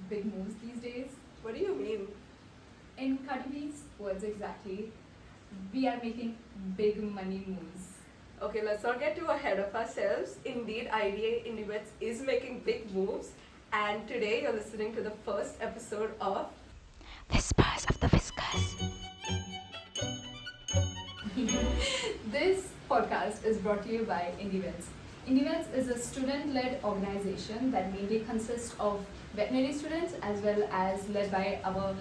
big moves these days. What do you mean? In Cardi B's words exactly, we are making big money moves. Okay, let's not get too ahead of ourselves. Indeed, IDA Indievets is making big moves, and today you're listening to the first episode of Whispers of the Whiskers. This podcast is brought to you by Indievets. Indievets is a student-led organization that mainly consists of veterinary students as well as led by our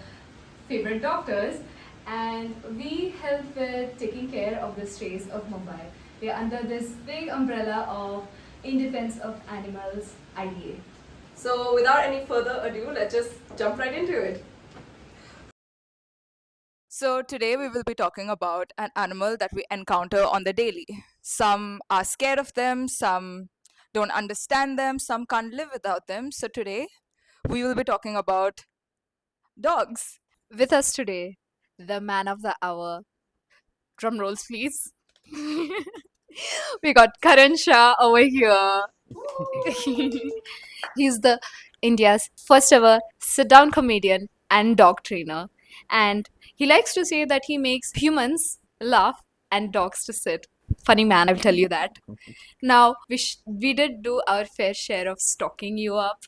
favorite doctors, and we help with taking care of the strays of Mumbai. We are under this big umbrella of In Defense of Animals IDA. So, without any further ado, let's just jump right into it. So, today we will be talking about an animal that we encounter on the daily. Some are scared of them, some don't understand them, some can't live without them. So, today we will be talking about dogs. With us today, the man of the hour. Drum rolls, please. We got Karan Shah over here. He's the India's first ever sit down comedian and dog trainer. And he likes to say that he makes humans laugh and dogs to sit. Funny man, I'll tell you that. Now, we did do our fair share of stocking you up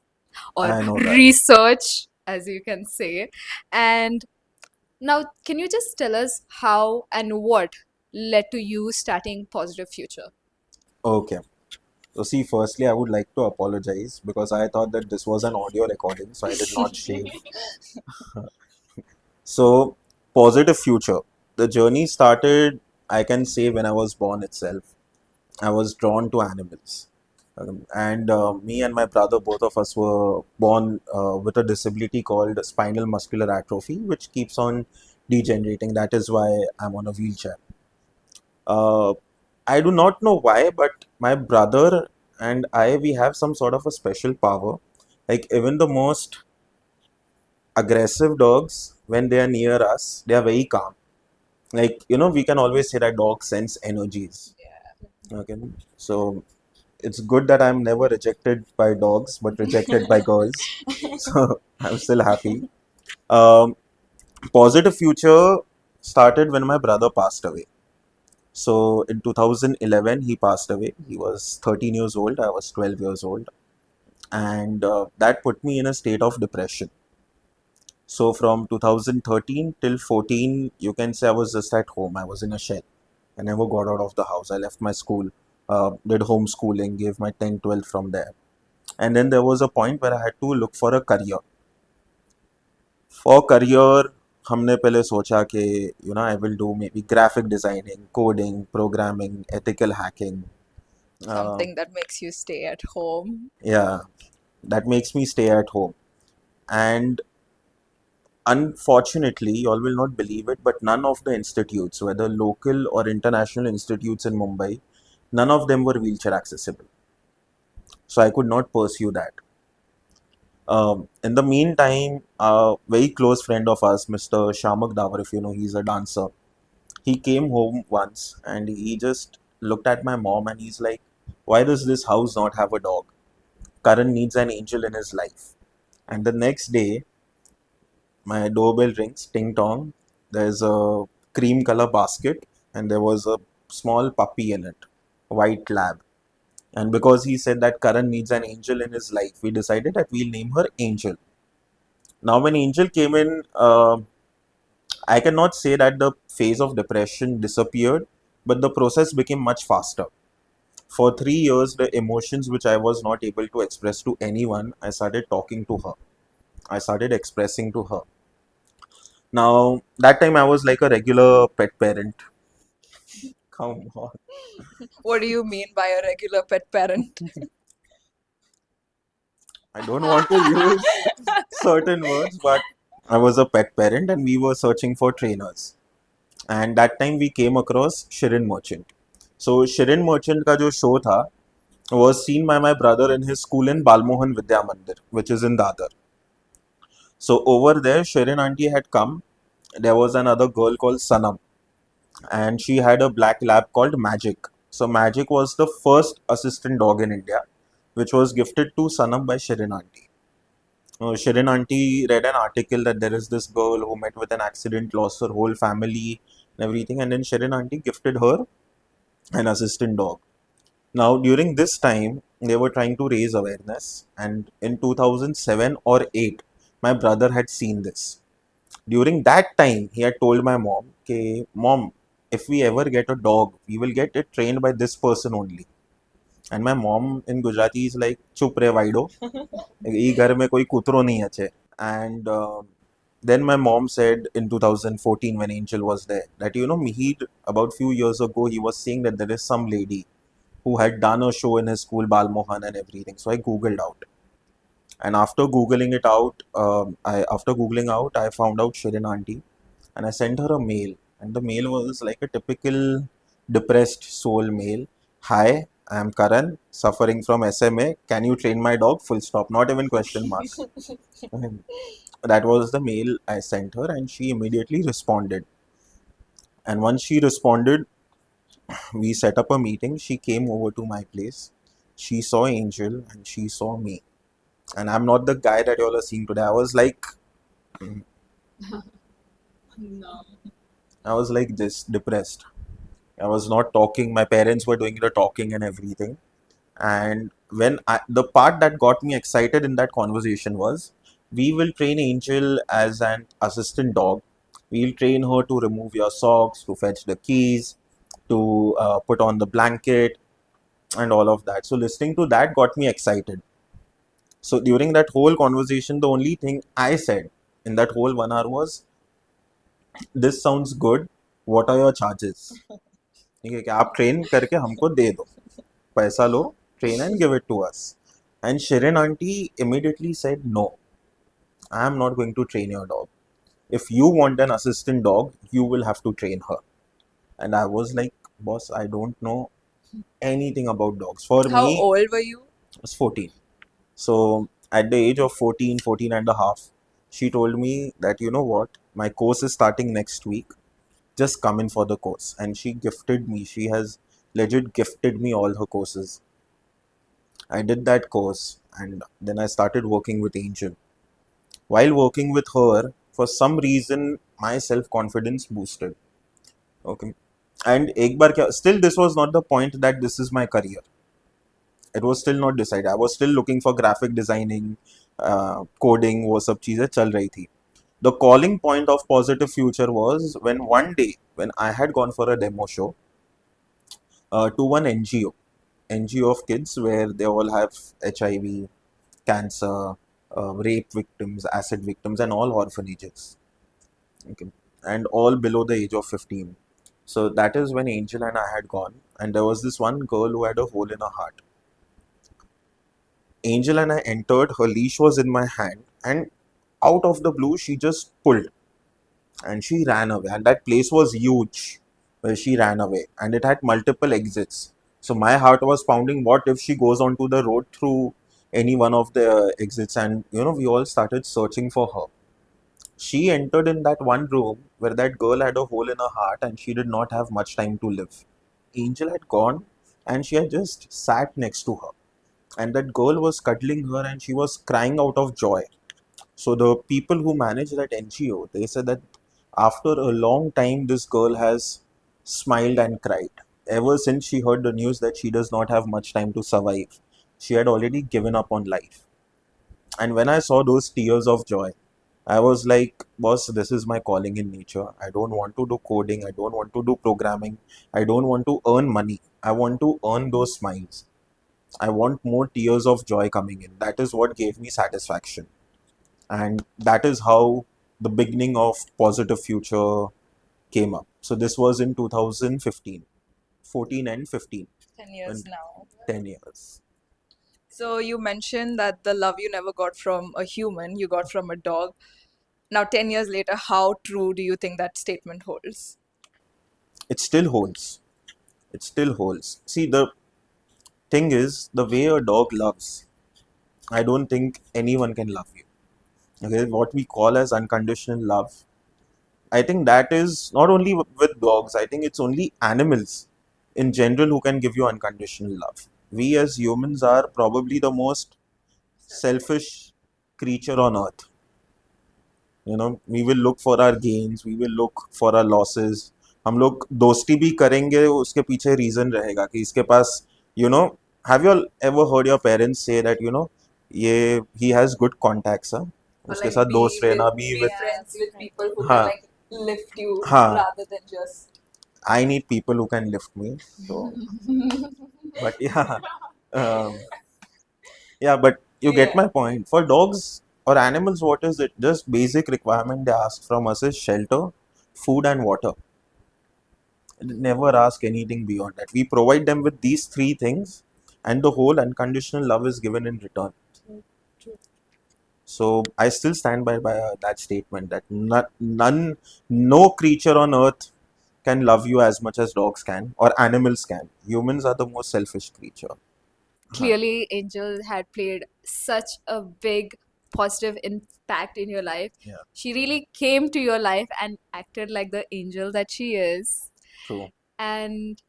or I know that. research, as you can say. And now, can you just tell us how and what led to you starting Positive Future? Okay. So, see, firstly, I would like to apologize because I thought that this was an audio recording, so I did not shave. So, positive future. The journey started, I can say, when I was born itself. I was drawn to animals. And me and my brother, both of us were born with a disability called spinal muscular atrophy, which keeps on degenerating. That is why I'm on a wheelchair. Uh, I do not know why, but my brother and I, we have some sort of a special power. Like, even the most aggressive dogs, when they are near us, they are very calm. Like, we can always say that dogs sense energies. Okay. So, it's good that I'm never rejected by dogs, but rejected by girls. So, I'm still happy. Um, Positive future started when my brother passed away. So in 2011, he passed away. He was 13 years old. I was 12 years old. And that put me in a state of depression. So from 2013 till 14, you can say I was just at home. I was in a shell. I never got out of the house. I left my school, did homeschooling, gave my 10, 12 from there. And then there was a point where I had to look for a career. For career, हमने पहले सोचा कि I will do maybe graphic designing, coding, programming, ethical hacking. Something that makes you stay at home. Yeah, that makes me stay at home. And unfortunately, you all will not believe it, but none of the institutes, whether local or international institutes in Mumbai, none of them were wheelchair accessible. So I could not pursue that. In the meantime, a very close friend of us, Mr. Shamak Davar, if you know, he's a dancer. He came home once and he just looked at my mom and he's like, "Why does this house not have a dog? Karan needs an angel in his life." And the next day, my doorbell rings, ting tong. There's a cream color basket and there was a small puppy in it, white lab. And because he said that Karan needs an angel in his life, we decided that we'll name her Angel. Now, when Angel came in, I cannot say that the phase of depression disappeared, but the process became much faster. For 3 years, the emotions which I was not able to express to anyone, I started talking to her. I started expressing to her. Now, that time I was like a regular pet parent. Come on. What do you mean by a regular pet parent? I don't want to use certain words, but I was a pet parent and we were searching for trainers. And that time we came across Shirin Merchant. So Shirin Merchant का जो show था was seen by my brother in his school in Balmohan Vidya Mandir, which is in Dadar. So over there, Shirin auntie had come. There was another girl called Sanam, and she had a black lab called Magic. So Magic was the first assistant dog in India, which was gifted to Sanam by Shirin auntie. Shirin auntie read an article that there is this girl who met with an accident, lost her whole family and everything, and then Shirin auntie gifted her an assistant dog. Now, during this time, they were trying to raise awareness, and in 2007 or 8, my brother had seen this. During that time, he had told my mom, okay, Mom, if we ever get a dog, we will get it trained by this person only. And my mom in Gujarati is like, chup re vaido, ee ghar mein koi kutro nahi hai. And then my mom said in 2014 when Angel was there that, Mihir, about few years ago, he was saying that there is some lady who had done a show in his school, Balmohan and everything. So I Googled out. And after Googling it out, after Googling out, I found out Shirin Auntie and I sent her a mail. And the mail was like a typical depressed soul mail. Hi, I am Karan, suffering from SMA. Can you train my dog? Full stop. Not even question mark. That was the mail I sent her, and she immediately responded. And once she responded, we set up a meeting. She came over to my place. She saw Angel and she saw me. And I'm not the guy that y'all are seeing today. I was like this, depressed. I was not talking. My parents were doing the talking and everything. And the part that got me excited in that conversation was, we will train Angel as an assistant dog. We'll train her to remove your socks, to fetch the keys, to put on the blanket, and all of that. So listening to that got me excited. So during that whole conversation, the only thing I said in that whole 1 hour was, "This sounds good. What are your charges?" ठीक है कि आप train करके हमको दे दो, पैसा लो, train and give it to us. And Shirin auntie immediately said, no, I am not going to train your dog. If you want an assistant dog, you will have to train her. And I was like, boss, I don't know anything about dogs. For How me, old were you? I was 14. So at the age of 14, 14 and a half, she told me that, you know what, my course is starting next week. Just come in for the course. And she gifted me. She has legit gifted me all her courses. I did that course and then I started working with Angel. While working with her, for some reason, my self confidence boosted. Okay. And एक बार क्या, still this was not the point that this is my career. It was still not decided. I was still looking for graphic designing, coding, वो सब चीजें चल रही थी. The calling point of Positive Future was when one day, when I had gone for a demo show to one NGO of kids where they all have HIV, cancer, rape victims, acid victims, and all orphanages. Okay. And all below the age of 15. So that is when Angel and I had gone, and there was this one girl who had a hole in her heart. Angel and I entered, her leash was in my hand, and out of the blue, she just pulled and she ran away. And that place was huge where she ran away, and it had multiple exits. So my heart was pounding, what if she goes onto the road through any one of the exits? And we all started searching for her. She entered in that one room where that girl had a hole in her heart and she did not have much time to live. Angel had gone and she had just sat next to her. And that girl was cuddling her and she was crying out of joy. So the people who manage that NGO, they said that after a long time, this girl has smiled and cried. Ever since she heard the news that she does not have much time to survive, she had already given up on life. And when I saw those tears of joy, I was like, boss, this is my calling in nature. I don't want to do coding. I don't want to do programming. I don't want to earn money. I want to earn those smiles. I want more tears of joy coming in. That is what gave me satisfaction. And that is how the beginning of Positive Future came up. So this was in 2015, 14 and 15. 10 years And now. 10 years. So you mentioned that the love you never got from a human, you got from a dog. Now, 10 years later, how true do you think that statement holds? It still holds. It still holds. See, the thing is, the way a dog loves, I don't think anyone can love you. Okay, what we call as unconditional love, I think that is not only with dogs, I think it's only animals in general who can give you unconditional love. We as humans are probably the most selfish creature on earth. We will look for our gains, we will look for our losses. हम लोग दोस्ती भी करेंगे, उसके पीछे reason रहेगा कि इसके पास you know have you ever heard your parents से दैट ये he has good contacts, Or उसके like साथ दोस्त रहना भी be with friends with people who हाँ can like lift you हाँ rather than just I need people who can lift me. So, but yeah, um, yeah, but you get Yeah. my point. For dogs or animals, what is it? Just basic requirement they ask from us is shelter, food, and water. They never ask anything beyond that. We provide them with these three things, and the whole unconditional love is given in return. So I still stand by that statement that no creature on earth can love you as much as dogs can or animals can. Humans are the most selfish creature. Huh. Clearly, Angel had played such a big positive impact in your life. Yeah, She really came to your life and acted like the angel that she is. true. And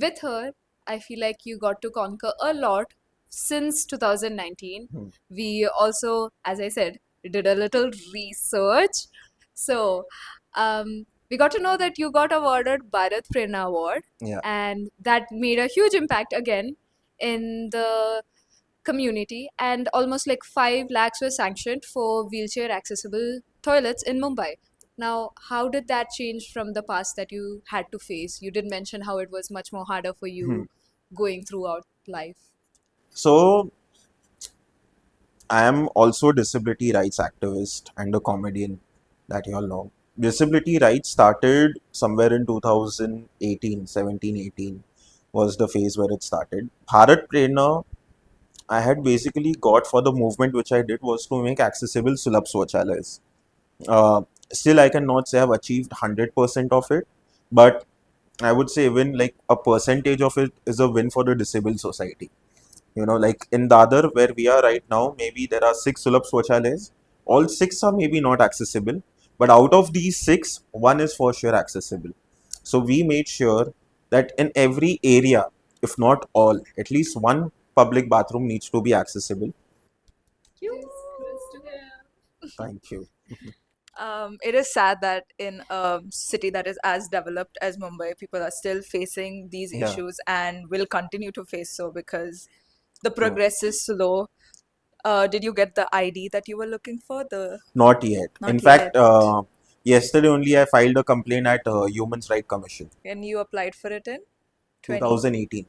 with her, I feel like you got to conquer a lot since 2019. Hmm. We also, as I said, did a little research. So, we got to know that you got awarded Bharat Prerna Award, Yeah. and that made a huge impact again in the community. And almost like 5 lakhs were sanctioned for wheelchair accessible toilets in Mumbai. Now, how did that change from the past that you had to face? You did mention how it was much more harder for Hmm. you going throughout life. So I am also a disability rights activist and a comedian that you all know. Disability rights started somewhere in 2018, 17, 18 was the phase where it started. Bharat Prerna, I had basically got for the movement which I did was to make accessible Sulabh Swachhalayas. Uh, Still, I cannot say I've achieved 100% of it, but I would say even like a percentage of it is a win for the disabled society. Like in Dadar, where we are right now, maybe there are 6 Sulabh Swachhalayas. All 6 are maybe not accessible, but out of these 6, one is for sure accessible. So we made sure that in every area, if not all, at least one public bathroom needs to be accessible. Thank you. It is sad that in a city that is as developed as Mumbai, people are still facing these Yeah, issues and will continue to face so because the true. progress is slow. Did you get the ID that you were looking for? Not yet. In Not fact, yet. yesterday only I filed a complaint at Human Rights Commission, And you applied for it in 20. 2018.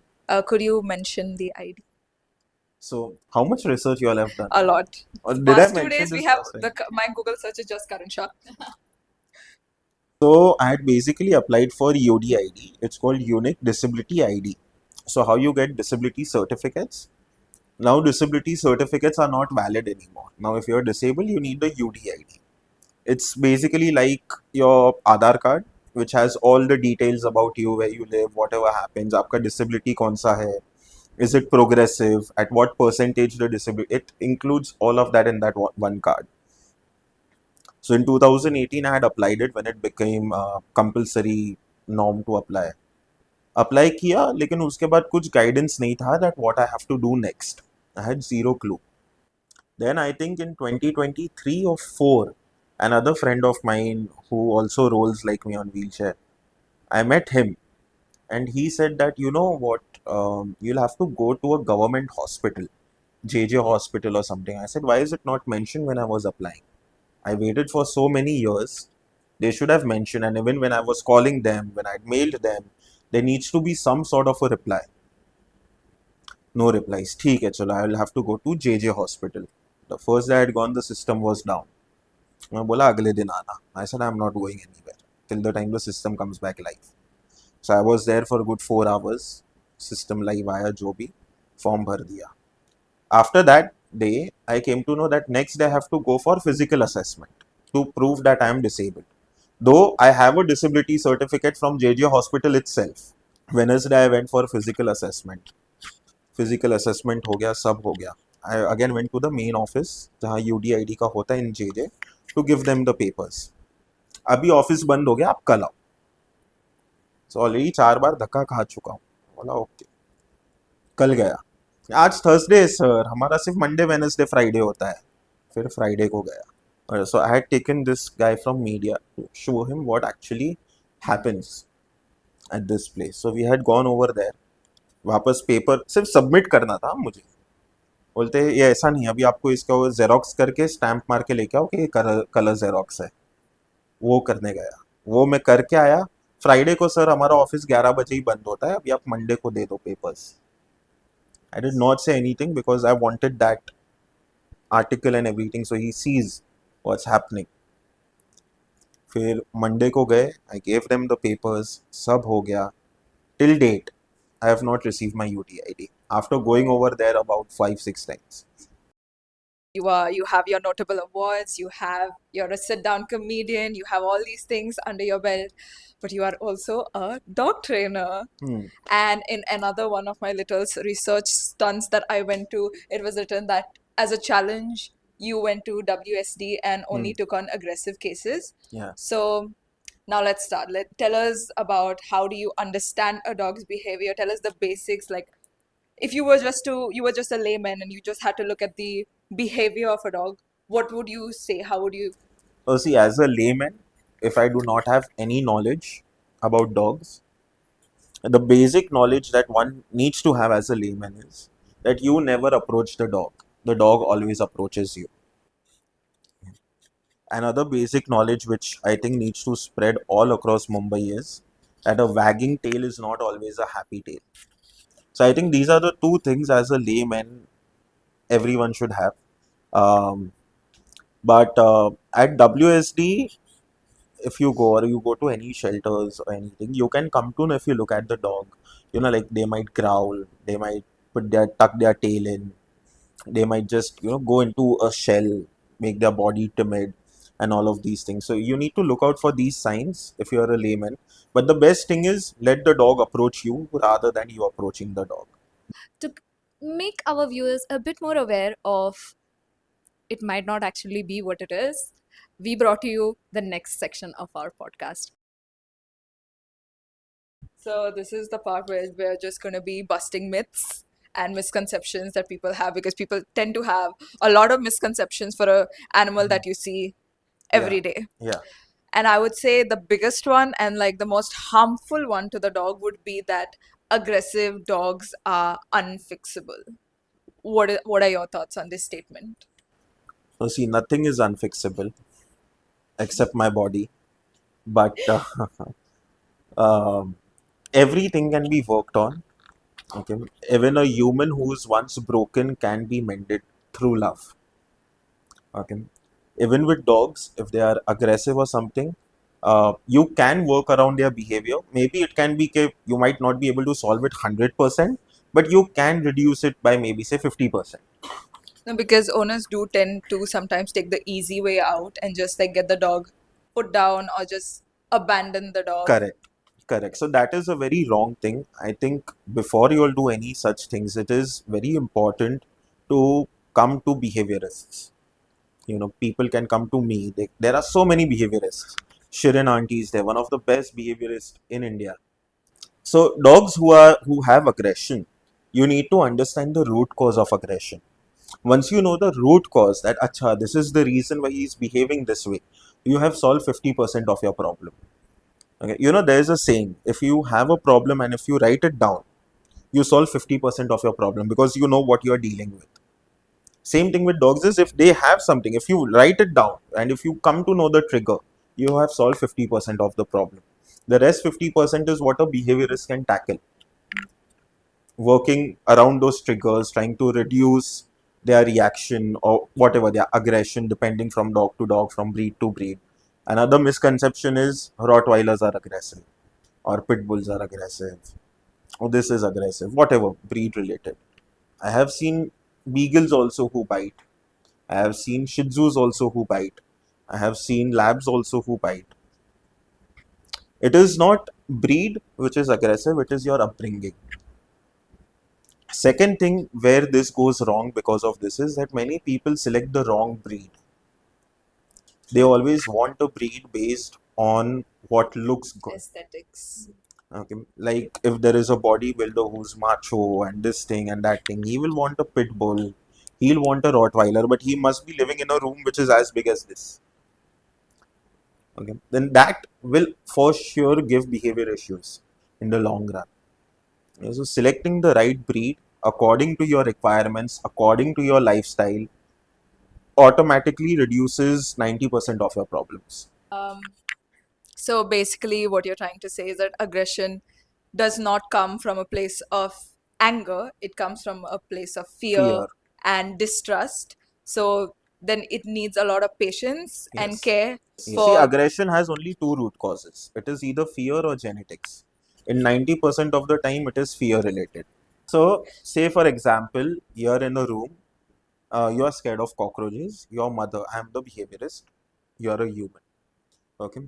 Could you mention the ID? So, how much research you all have done? A lot. Or did I Past 2 mention days we this have last time? my Google search is just Karan Shah. So, I had basically applied for UDID. It's called Unique Disability ID. So, how you get disability certificates? Now, disability certificates are not valid anymore. Now, if you're disabled, you need the UDID. It's basically like your Aadhaar card, which has all the details about you, where you live, whatever happens. आपका disability कौन सा है? Is it progressive? At what percentage the disability? It includes all of that in that one card. So in 2018, I had applied it when it became compulsory norm to apply. Apply किया लेकिन उसके बाद कुछ guidance नहीं था that what I have to do next. I had zero clue. Then I think in 2023 or 4, another friend of mine who also rolls like me on wheelchair, I met him and he said that you know what, you'll have to go to a government hospital, JJ hospital or something. I said, why is it not mentioned when I was applying? I waited for so many years. They should have mentioned, and even when I was calling them, when I'd mailed them, there needs to be some sort of a reply. No replies. ठीक है चलो, I will have to go to JJ hospital. The first day I had gone, the system was down. मैं बोला अगले दिन आना. I said I'm not going anywhere till the time the system comes back live. So I was there for a good 4 hours. System live आया जो भी form भर दिया. After that day, I came to know that next day I have to go for physical assessment to prove that I am disabled. Though I have a disability certificate from JJ hospital itself. Wednesday I went for physical assessment. Physical assessment हो गया, सब हो गया. I again went to the main office जहाँ UDID का होता है in JJ to give them the papers. अभी ऑफिस बंद हो गया, आप कल आओ. So ऑलरेडी 4 बार धक्का खा चुका हूँ. बोला ओके. कल गया. आज थर्सडे है सर, हमारा सिर्फ मंडे वेडनेसडे फ्राइडे होता है. फिर फ्राइडे को गया. So I had taken this guy from media to show him what actually happens at this place. So we had gone over there. वापस पेपर सिर्फ सबमिट करना था मुझे. बोलते ये ऐसा नहीं, अभी आपको इसका वो जेरोक्स करके स्टैंप मार के लेके आओ कि ये कलर जेरोक्स है. वो करने गया, वो मैं करके आया. फ्राइडे को सर हमारा ऑफिस 11 बजे ही बंद होता है, अभी आप मंडे को दे दो papers. I did not say anything because I wanted that article and everything so he sees what's happening. फिर मंडे को गए, I gave them the papers, सब हो गया. Till date I have not received my UTID after going over there about 5-6 times. You have your notable awards, you're a sit-down comedian, you have all these things under your belt, but you are also a dog trainer. And in another one of my little research stunts that I went to, it was written that as a challenge, you went to WSD and only took on aggressive cases. Yeah. So now let's start. Tell us about how do you understand a dog's behavior. Tell us the basics. Like, if you were just a layman and you just had to look at the behavior of a dog, what would you say? How would you? See, as a layman, if I do not have any knowledge about dogs, the basic knowledge that one needs to have as a layman is that you never approach the dog. The dog always approaches you. Another basic knowledge which I think needs to spread all across Mumbai is that a wagging tail is not always a happy tail. So I think these are the two things as a layman everyone should have. But at WSD, if you go or you go to any shelters or anything, you can come to know if you look at the dog. You know, like they might growl, they might tuck their tail in, they might just go into a shell, make their body timid, and all of these things. So you need to look out for these signs if you're a layman. But the best thing is let the dog approach you rather than you approaching the dog. To make our viewers a bit more aware of it might not actually be what it is, we brought you the next section of our podcast. So this is the part where we're just going to be busting myths and misconceptions that people have, because people tend to have a lot of misconceptions for a animal that you see every day. Yeah. And I would say the biggest one and like the most harmful one to the dog would be that aggressive dogs are unfixable. What are your thoughts on this statement? So see, nothing is unfixable except my body. But everything can be worked on. Okay, even a human who is once broken can be mended through love. Okay, even with dogs, if they are aggressive or something, you can work around their behavior. Maybe it can be you might not be able to solve it 100%, but you can reduce it by maybe say 50%. No, because owners do tend to sometimes take the easy way out and just like get the dog put down or just abandon the dog. Correct. So that is a very wrong thing. I think before you will do any such things, it is very important to come to behaviorists. People can come to me. There are so many behaviorists. Shirin auntie is there, one of the best behaviorists in India. So dogs who have aggression, you need to understand the root cause of aggression. Once you know the root cause, that acha, this is the reason why he is behaving this way, you have solved 50% of your problem. Okay, there is a saying: if you have a problem and if you write it down, you solve 50% of your problem because you know what you are dealing with. Same thing with dogs is if they have something, if you write it down and if you come to know the trigger, you have solved 50% of the problem. The rest 50% is what a behaviorist can tackle. Working around those triggers, trying to reduce their reaction or whatever, their aggression, depending from dog to dog, from breed to breed. Another misconception is Rottweilers are aggressive or Pit Bulls are aggressive. Or this is aggressive, whatever, breed related. I have seen Beagles also who bite. I have seen Shih Tzus also who bite. I have seen Labs also who bite. It is not breed which is aggressive, it is your upbringing. Second thing where this goes wrong because of this is that many people select the wrong breed. They always want a breed based on what looks good. Aesthetics. Okay, like if there is a bodybuilder who's macho and this thing and that thing, he will want a pit bull. He'll want a Rottweiler, but he must be living in a room which is as big as this. Okay, then that will for sure give behavior issues in the long run. Okay, so selecting the right breed according to your requirements, according to your lifestyle, automatically reduces 90% of your problems. So basically, what you're trying to say is that aggression does not come from a place of anger, it comes from a place of fear Fear, and distrust. So then it needs a lot of patience and yes. care Yeah. See, for. aggression has only two root causes. It is either fear or genetics. In 90% of the time, it is fear related. So, say for example, you're in a room, you're scared of cockroaches. Your mother, I'm the behaviorist, you're a human. Okay.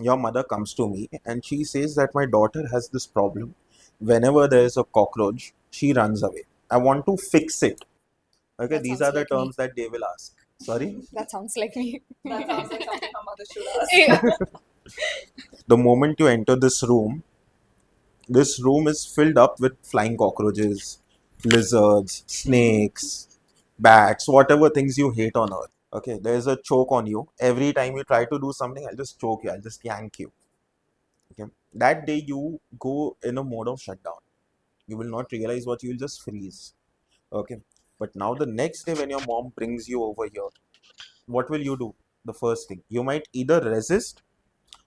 Your mother comes to me and she says that my daughter has this problem. Whenever there is a cockroach, she runs away. I want to fix it. Okay, That these sounds are the like me. terms that they will ask. Sorry? That sounds like me. That sounds like something her mother should ask. Yeah. The moment you enter this room is filled up with flying cockroaches, lizards, snakes, bats, whatever things you hate on earth. Okay, there's a choke on you. Every time you try to do something, I'll just choke you, I'll just yank you. Okay, that day you go in a mode of shutdown. You will not realize what, you will just freeze. Okay, but now the next day when your mom brings you over here, what will you do? The first thing, you might either resist,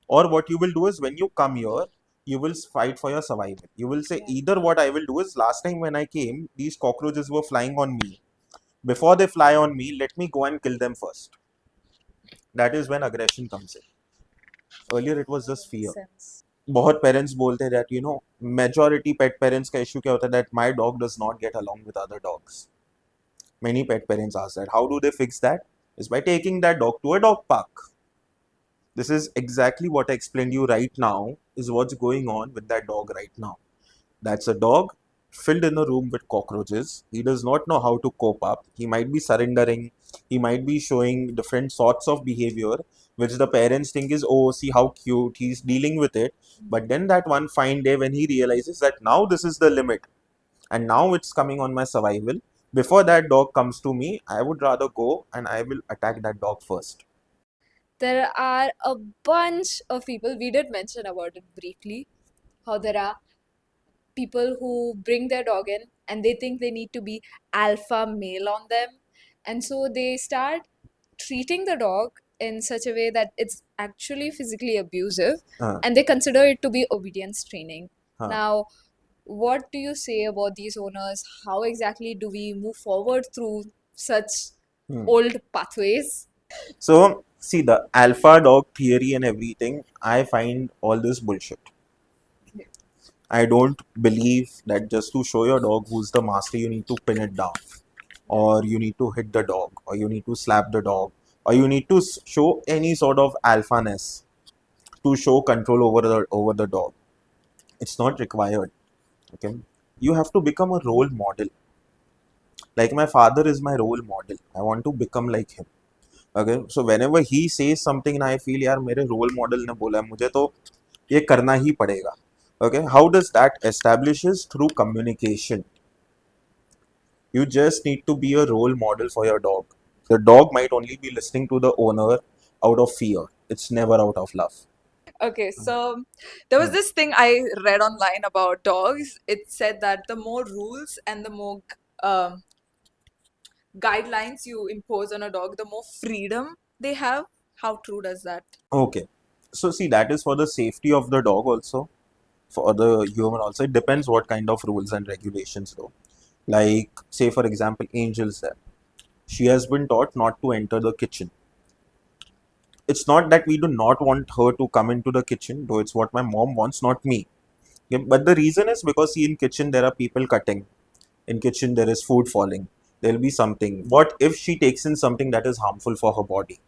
or what you will do is when you come here, you will fight for your survival. You will say, either what I will do is, last time when I came, these cockroaches were flying on me. Before they fly on me, let me go and kill them first. That is when aggression comes in. Earlier it was just fear. बहुत parents बोलते हैं that, you know, majority pet parents का issue क्या होता है, that my dog does not get along with other dogs. Many pet parents ask that. How do they fix that? Is by taking that dog to a dog park. This is exactly what I explained you right now, is what's going on with that dog right now. That's a dog filled in a room with cockroaches. He does not know how to cope up. He might be surrendering. He might be showing different sorts of behavior, which the parents think is, oh, see how cute, he's dealing with it. But then that one fine day when he realizes that now this is the limit and now it's coming on my survival, before that dog comes to me, I would rather go and I will attack that dog first. There are a bunch of people, we did mention about it briefly, how there are people who bring their dog in and they think they need to be alpha male on them. And so they start treating the dog in such a way that it's actually physically abusive, Uh, and they consider it to be obedience training. uh. Now, what do you say about these owners? How exactly do we move forward through such old pathways? So, see, the alpha dog theory and everything, I find all this bullshit. I don't believe that just to show your dog who's the master, you need to pin it down, or you need to hit the dog, or you need to slap the dog, or you need to show any sort of alphaness to show control over the dog. It's not required. Okay, you have to become a role model. Like my father is my role model. I want to become like him. Okay, so whenever he says something and I feel यार मेरे role model ने बोला है, मुझे तो ये करना ही पड़ेगा. Okay, how does that establishes? Through communication. You just need to be a role model for your dog. The dog might only be listening to the owner out of fear. It's never out of love. Okay, so there was this thing I read online about dogs. It said that the more rules and the more um, guidelines you impose on a dog, the more freedom they have. How true does that? Okay, so see, that is for the safety of the dog also, for the human also. It depends what kind of rules and regulations though. Like, say for example, Angel's there. She has been taught not to enter the kitchen. It's not that we do not want her to come into the kitchen, though it's what my mom wants, not me. Yeah, but the reason is because, see, in kitchen there are people cutting. In kitchen there is food falling. There'll be something. What if she takes in something that is harmful for her body?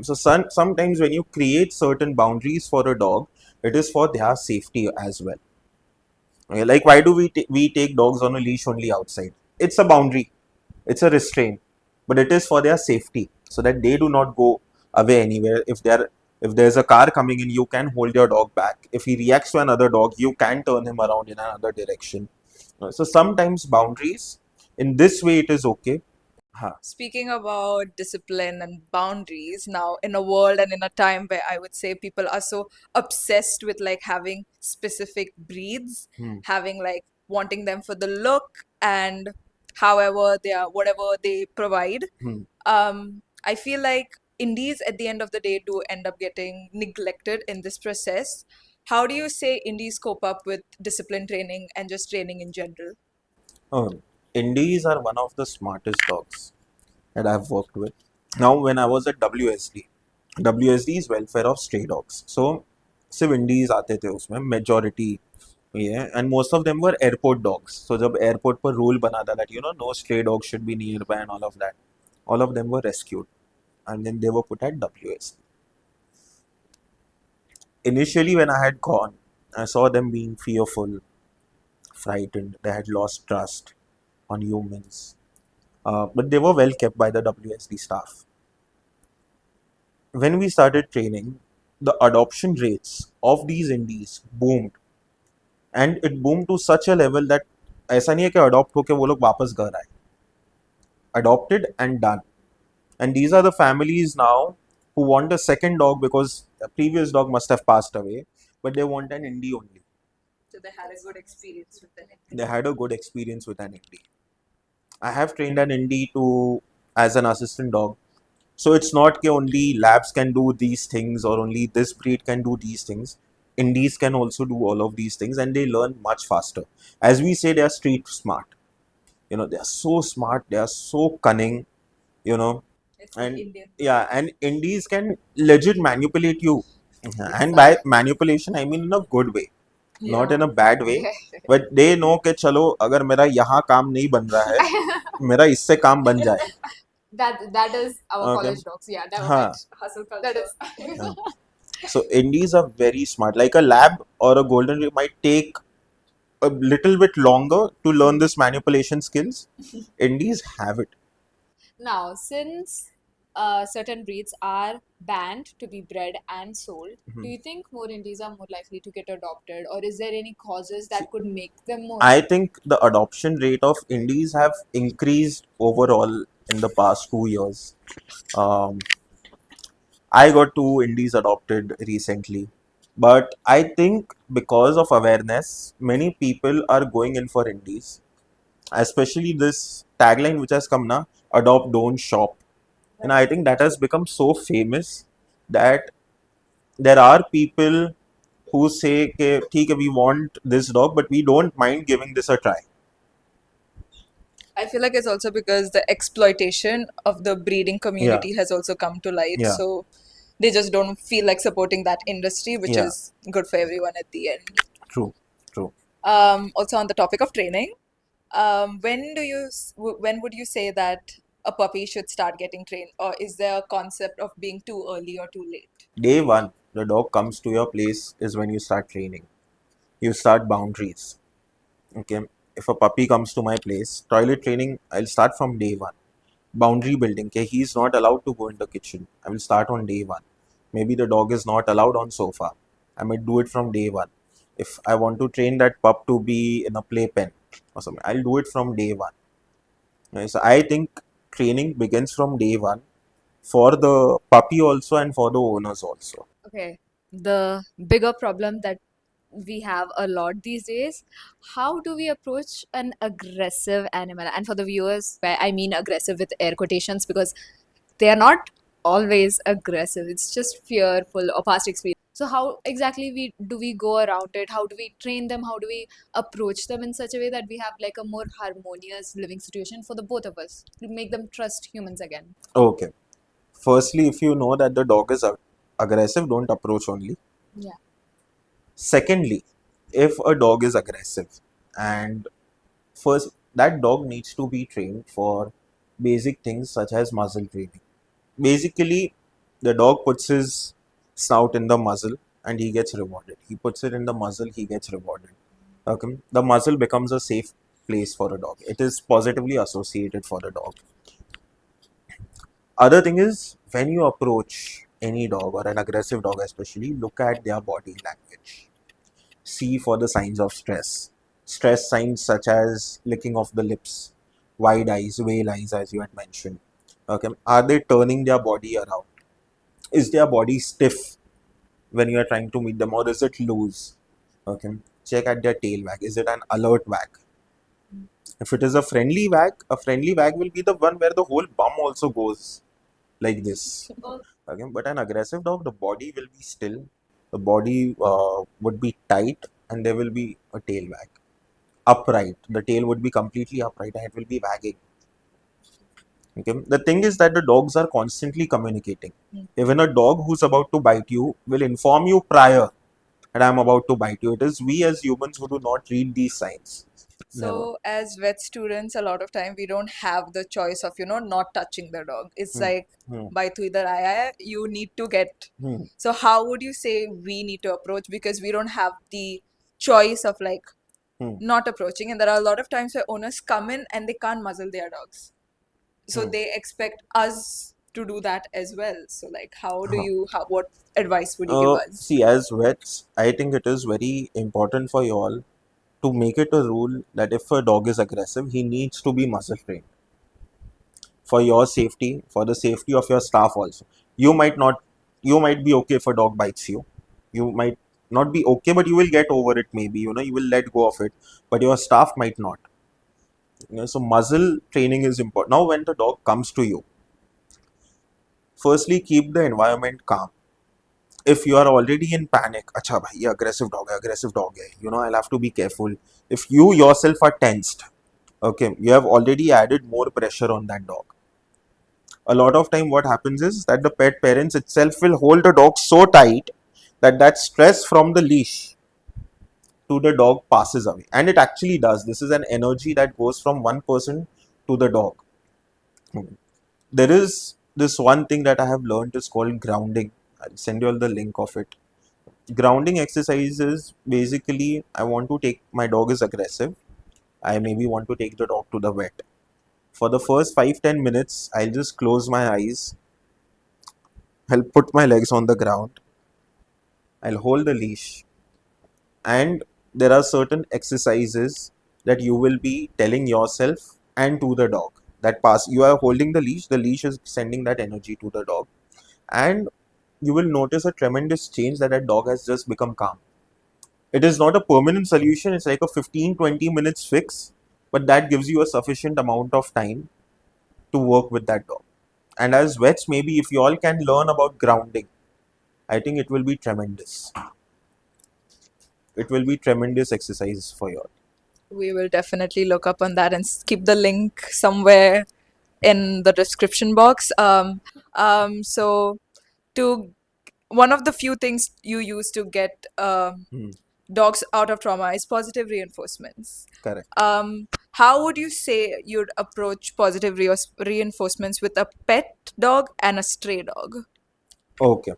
So sometimes when you create certain boundaries for a dog, it is for their safety as well. Okay, like why do we take dogs on a leash only outside? It's a boundary. It's a restraint, but it is for their safety, so that they do not go away anywhere. If there's a car coming in, you can hold your dog back. If he reacts to another dog, you can turn him around in another direction. So sometimes boundaries In this way, it is okay. Huh. Speaking about discipline and boundaries, now in a world and in a time where I would say people are so obsessed with like having specific breeds, Hmm. having like wanting them for the look and however they are, whatever they provide. Hmm. I feel like indies at the end of the day do end up getting neglected in this process. How do you say indies cope up with discipline training and just training in general? Oh, Indies are one of the smartest dogs that I've worked with. Now, when I was at WSD, WSD is Welfare of Stray Dogs. So सिर्फ indies आते थे उसमें majority ये and most of them were airport dogs so जब airport पर rule बना था that no stray dog should be near by and all of them were rescued and then they were put at WSD. Initially, when I had gone, I saw them being fearful, frightened. They had lost trust on humans. But they were well kept by the WSD staff. When we started training, the adoption rates of these indies boomed. And it boomed to such a level that ऐसा नहीं है कि adopt होके वो लोग वापस घर आए. Adopted and done. And these are the families now who want a second dog because the previous dog must have passed away, but they want an indie only. So they had a good experience with them. They had a good experience with an indie. I have trained an indie to as an assistant dog. So it's not that only labs can do these things or only this breed can do these things. Indies can also do all of these things and they learn much faster. As we say, they are street smart. They are so smart, they are so cunning, you know. It's And Indian. yeah, and indies can legit manipulate you. And by manipulation, I mean in a good way, not in a bad way. But they know कि चलो अगर मेरा यहाँ काम नहीं बन रहा है मेरा इससे काम बन जाए. That is our Okay. college dogs. Yeah, never हाँ. mind. Hustle culture. That is. Yeah. So indies are very smart. Like a lab or a golden retriever might take a little bit longer to learn this manipulation skills. Indies have it. Now, since certain breeds are banned to be bred and sold, do you think more Indies are more likely to get adopted, or is there any causes that could make them more? I think the adoption rate of indies have increased overall in the past 2 years. Um, I got two indies adopted recently. But I think because of awareness, many people are going in for indies. Especially this tagline which has come now, adopt, don't shop. And I think that has become so famous that there are people who say, "Okay, ठीक है, we want this dog, but we don't mind giving this a try." I feel like it's also because the exploitation of the breeding community has also come to light. Yeah. So they just don't feel like supporting that industry, which Yeah. is good for everyone at the end. True, true. Also on the topic of training, when would you say that a puppy should start getting trained, or is there a concept of being too early or too late? Day one, the dog comes to your place is when you start training. You start boundaries. Okay. If a puppy comes to my place, toilet training, I'll start from day one. Boundary building. Okay, he's not allowed to go in the kitchen. I will start on day one. Maybe the dog is not allowed on sofa. I might do it from day one. If I want to train that pup to be in a playpen or something, I'll do it from day one. Right, so I think training begins from day one for the puppy also and for the owners also. Okay, the bigger problem that we have a lot these days, how do we approach an aggressive animal? And for the viewers, I mean aggressive with air quotations because they are not always aggressive. It's just fearful or past experience. So how exactly we go around it? How do we train them? How do we approach them in such a way that we have like a more harmonious living situation for the both of us to make them trust humans again? Okay. Firstly, if you know that the dog is aggressive, don't approach only. Yeah. Secondly, if a dog is aggressive and first that dog needs to be trained for basic things such as muzzle training. Basically, the dog puts his snout in the muzzle and he gets rewarded. He puts it in the muzzle, he gets rewarded. Okay. The muzzle becomes a safe place for a dog. It is positively associated for the dog. Other thing is when you approach any dog or an aggressive dog especially, look at their body language. See for the signs of stress. Stress signs such as licking of the lips, wide eyes, whale eyes, as you had mentioned. Okay, are they turning their body around? Is their body stiff when you are trying to meet them, or is it loose? Okay, check at their tail wag. Is it an alert wag? If it is a friendly wag will be the one where the whole bum also goes like this. Okay, but an aggressive dog, the body will be still, the body would be tight, and there will be a tail wag. Upright, the tail would be completely upright and it will be wagging. Okay, the thing is that the dogs are constantly communicating. Even a dog who's about to bite you will inform you prior that I'm about to bite you. It is we as humans who do not read these signs. Never. So, as vet students, a lot of time we don't have the choice of, not touching the dog. It's Hmm. like, Hmm. by tu idhar aaya hai, you need to get. Hmm. So, how would you say we need to approach? Because we don't have the choice of like Hmm. not approaching. And there are a lot of times where owners come in and they can't muzzle their dogs. So, Hmm. they expect us to do that as well. So, like, Uh-huh. what advice would you give us? See, as vets, I think it is very important for you all to make it a rule that if a dog is aggressive, he needs to be muzzle trained for your safety, for the safety of your staff also. You might not, you might be okay if a dog bites you. You might not be okay, but you will get over it maybe, you will let go of it, but your staff might not. So muzzle training is important. Now, when the dog comes to you, firstly, keep the environment calm. If you are already in panic, acha bhai, ye aggressive dog hai, I'll have to be careful. If you yourself are tensed, okay, you have already added more pressure on that dog. A lot of time what happens is that the pet parents itself will hold the dog so tight that that stress from the leash to the dog passes away, and it actually does. This is an energy that goes from one person to the dog. There is this one thing that I have learned is called grounding. I'll send you all the link of it. Grounding exercises, basically, I want to take, my dog is aggressive, I maybe want to take the dog to the vet. For the first 5-10 minutes, I'll just close my eyes, I'll put my legs on the ground, I'll hold the leash, and there are certain exercises that you will be telling yourself and to the dog that pass. You are holding the leash is sending that energy to the dog, and you will notice a tremendous change that that dog has just become calm. It is not a permanent solution, it's like a 15-20 minutes fix, but that gives you a sufficient amount of time to work with that dog. And as vets, maybe if you all can learn about grounding, I think it will be tremendous. It will be tremendous exercise for you all. We will definitely look up on that and keep the link somewhere in the description box. So to one of the few things you use to get Hmm. dogs out of trauma is positive reinforcements. Correct. How would you say you'd approach positive reinforcements with a pet dog and a stray dog? Okay.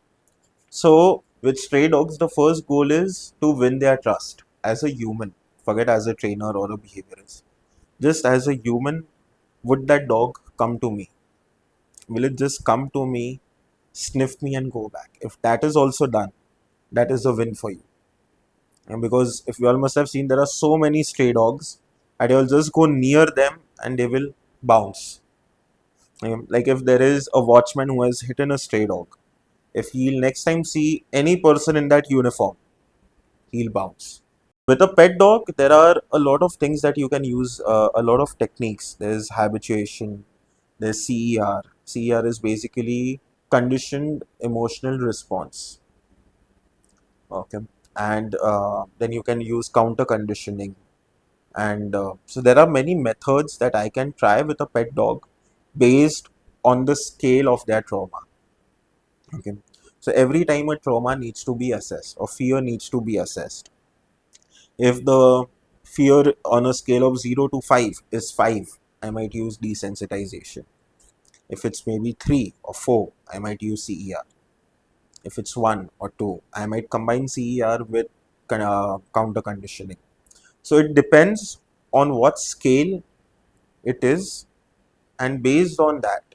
So with stray dogs, the first goal is to win their trust as a human. Forget as a trainer or a behaviorist. Just as a human, would that dog come to me? Will it just come to me, sniff me, and go back? If that is also done, that is a win for you. And because if you all must have seen, there are so many stray dogs, and you'll just go near them and they will bounce. Like if there is a watchman who has hit a stray dog, if he'll next time see any person in that uniform, he'll bounce. With a pet dog, there are a lot of things that you can use, a lot of techniques. There's habituation, there's CER. CER is basically conditioned emotional response. Okay. And then you can use counter conditioning. And so there are many methods that I can try with a pet dog based on the scale of their trauma. Okay. So every time a trauma needs to be assessed or fear needs to be assessed. If the fear on a scale of 0 to 5 is 5, I might use desensitization. If it's maybe 3 or 4, I might use CER. If it's 1 or 2, I might combine CER with counter conditioning. So it depends on what scale it is, and based on that,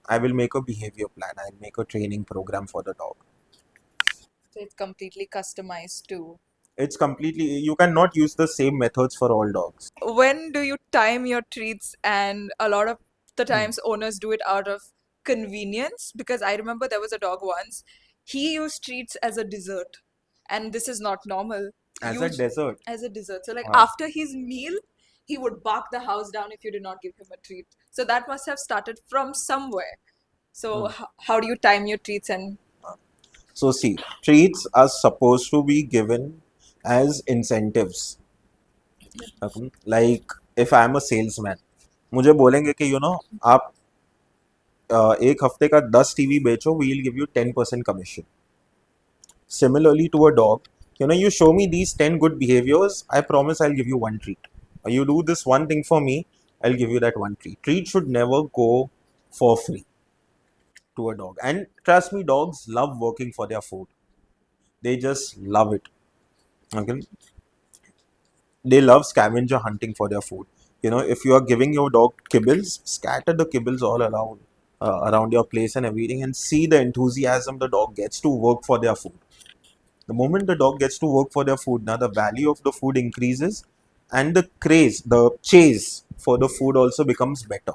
I will make a behavior plan. I'll make a training program for the dog. So it's completely customized to It's completely, you cannot use the same methods for all dogs. When do you time your treats? And a lot of the Hmm. times owners do it out of convenience, because I remember there was a dog once, he used treats as a dessert, and this is not normal. As a desert. As a dessert, so like Wow. after his meal he would bark the house down if you did not give him a treat. So that must have started from somewhere. So Hmm. how do you time your treats? And So see, treats are supposed to be given as incentives. Like if I am a salesman, मुझे बोलेंगे कि आप एक हफ्ते का 10 TV बेचो, we will give you 10% commission. Similarly to a dog, you show me these 10 good behaviors, I promise I'll give you one treat. Or you do this one thing for me, I'll give you that one treat. Treat should never go for free to a dog. And trust me, dogs love working for their food. They just love it. Okay? They love scavenger hunting for their food. If you are giving your dog kibbles, scatter the kibbles all around your place and everything, and see the enthusiasm the dog gets to work for their food. The moment the dog gets to work for their food, now the value of the food increases, and the craze, the chase for the food also becomes better.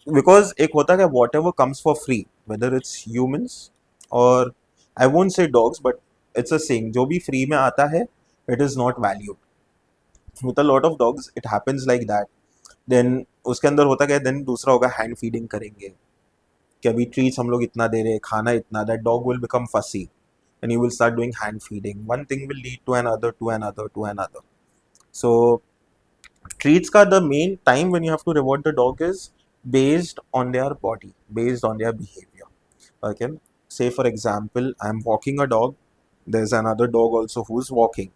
Because एक होता है whatever comes for free, whether it's humans or I won't say dogs, but it's a saying, जो भी free में आता है, it is not valued. With a lot of dogs, it happens like that. Then उसके अंदर होता क्या है, then दूसरा होगा hand feeding करेंगे कि अभी treats हम लोग इतना दे रहे हैं, खाना इतना, that dog will become fussy and you will start doing hand feeding. One thing will lead to another, to another, to another. So treats ka the main time when you have to reward the dog is based on their body, based on their behavior. Okay, say for example, I'm walking a dog, there's another dog also who's walking.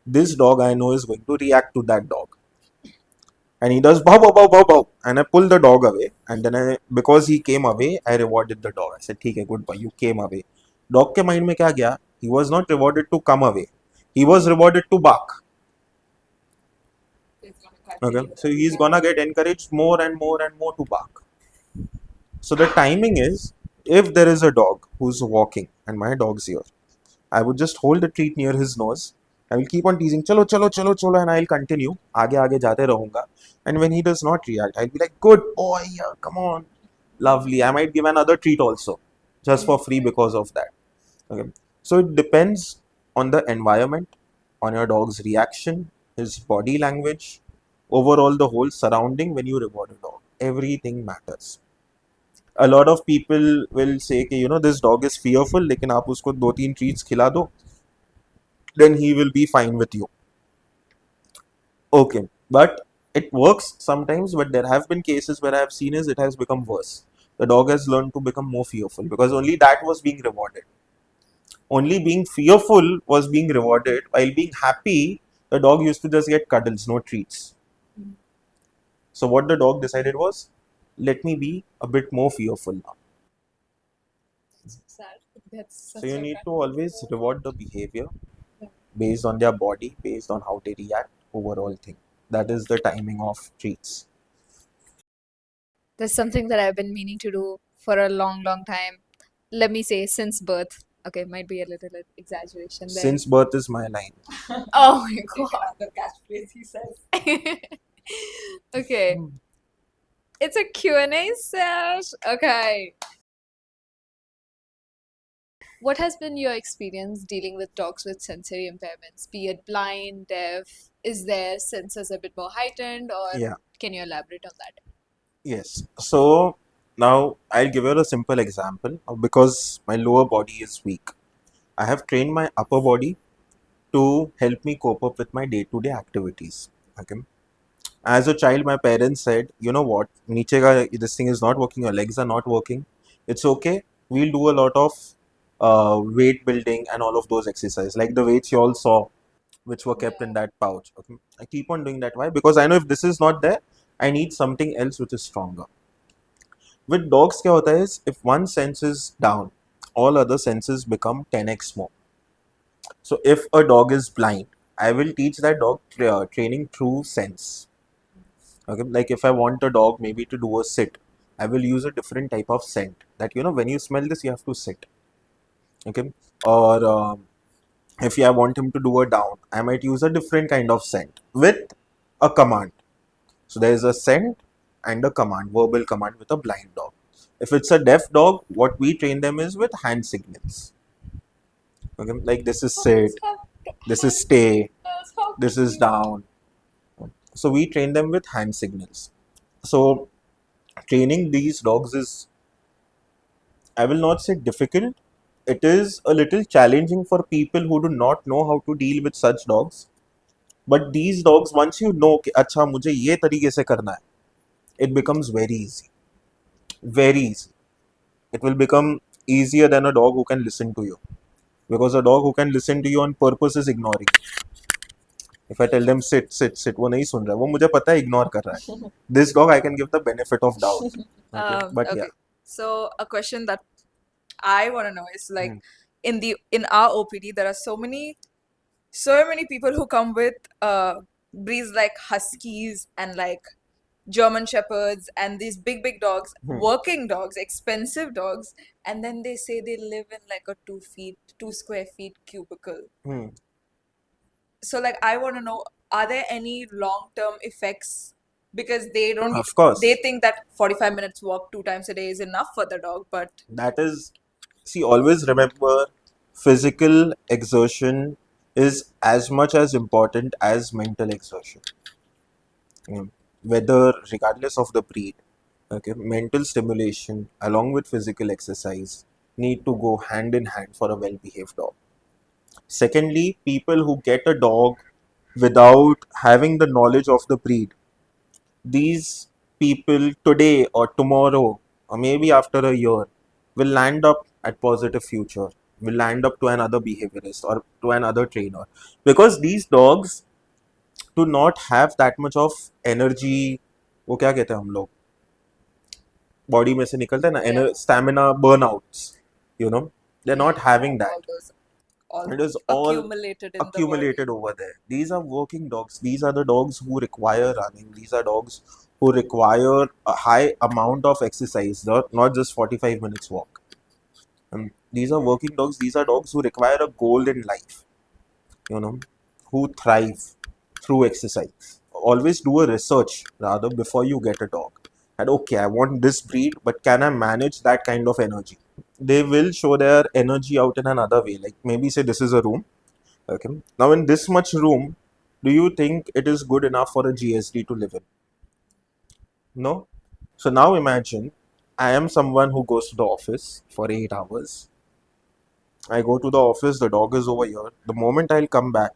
This dog I know is going to react to that dog, and he does bow bow bow bow bow, and I pull the dog away, and then because he came away, I rewarded the dog. I said, "ठीक है, good boy, you came away." Dog के mind में क्या गया? He was not rewarded to come away. He was rewarded to bark. Okay, so he's gonna get encouraged more and more and more to bark. So the timing is, if there is a dog who's walking and my dog's here, I would just hold the treat near his nose. I will keep on teasing, chalo, chalo, chalo, chalo, and I'll continue. आगे आगे जाते रहूंगा. And when he does not react, I'll be like, good boy, yeah, come on. Lovely. I might give another treat also, just for free because of that. Okay. So it depends on the environment, on your dog's reaction, his body language, overall the whole surrounding when you reward a dog. Everything matters. A lot of people will say कि this dog is fearful, लेकिन आप उसको 2-3 treats खिला दो, then he will be fine with you. Okay, but it works sometimes, but there have been cases where I have seen is it has become worse. The dog has learned to become more fearful because only that was being rewarded. Only being fearful was being rewarded, while being happy, the dog used to just get cuddles, no treats. So what the dog decided was, let me be a bit more fearful now. So you need to always reward the behavior based on their body, based on how they react, overall thing. That is the timing of treats. There's something that I've been meaning to do for a long, long time. Let me say since birth. Okay, might be a little exaggeration there. Since birth is my line. Oh my god. The catchphrase he says. Okay. It's a Q&A sesh. Okay. What has been your experience dealing with dogs with sensory impairments, be it blind, deaf? Is their senses a bit more heightened, or Yeah. can you elaborate on that? Yes. So now I'll give you a simple example because my lower body is weak. I have trained my upper body to help me cope up with my day-to-day activities. Okay. As a child, my parents said, you know what, नीचे का this thing is not working, your legs are not working. It's okay. We'll do a lot of weight building and all of those exercises, like the weights you all saw, which were kept in that pouch. Okay. I keep on doing that. Why? Because I know if this is not there, I need something else which is stronger. With dogs, क्या होता है is if one sense is down, all other senses become 10x more. So if a dog is blind, I will teach that dog training through sense. Okay, like if I want a dog maybe to do a sit, I will use a different type of scent that when you smell this, you have to sit. Okay, or If I want him to do a down, I might use a different kind of scent with a command. So there is a scent and a command, verbal command with a blind dog. If it's a deaf dog, what we train them is with hand signals. Okay, like this is sit, this is stay, this is down. So we train them with hand signals. So training these dogs is, I will not say difficult. It is a little challenging for people who do not know how to deal with such dogs. But these dogs, once you know कि अच्छा मुझे ये तरीके से करना है, it becomes very easy. Very easy. It will become easier than a dog who can listen to you. Because a dog who can listen to you on purpose is ignoring you. If I tell them sit, sit, sit, वो नहीं सुन रहा है, वो मुझे पता है ignore कर रहा है. This dog I can give the benefit of doubt. Okay, but Okay. yeah. So a question that I want to know is like Hmm. in our OPD there are so many people who come with breeds like huskies and like German shepherds and these big dogs, Hmm. working dogs, expensive dogs, and then they say they live in like a 2 square feet cubicle. Hmm. So like I want to know, are there any long-term effects? Because they don't, Of course. they think that 45 minutes walk 2 times a day is enough for the dog, but That is, see, always remember physical exertion is as much as important as mental exertion. Whether, regardless of the breed, okay, mental stimulation along with physical exercise need to go hand in hand for a well behaved dog. Secondly, people who get a dog without having the knowledge of the breed, these people today or tomorrow or maybe after a year will land up at positive future, will land up to another behaviorist or to another trainer, because these dogs do not have that much of energy. वो क्या कहते हैं हम लोग, body में से निकलता है ना, stamina burnouts, you know, they're not having all that. those all It is all accumulated in the body. accumulated over there. These are working dogs. These are the dogs who require running. These are dogs who require a high amount of exercise, not just 45 minutes walk. These are working dogs. These are dogs who require a goal in life, you know, who thrive through exercise. Always do a research rather before you get a dog. And okay, I want this breed, but can I manage that kind of energy? They will show their energy out in another way. Like maybe say this is a room. Okay. Now in this much room, do you think it is good enough for a GSD to live in? No. So now imagine I am someone who goes to the office for 8 hours. I go to the office, the dog is over here. The moment I'll come back,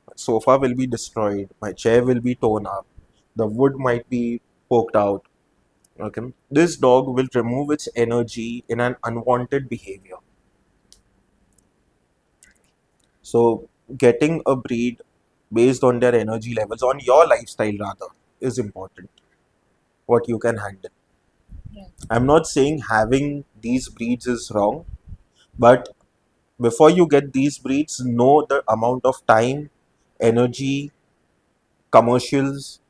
my sofa will be destroyed, my chair will be torn up, the wood might be poked out. Okay. This dog will remove its energy in an unwanted behavior. So getting a breed based on their energy levels, on your lifestyle rather, is important. What you can handle. Yeah. I'm not saying having these breeds is wrong, but before you get these breeds, know the amount of time, energy, commercials,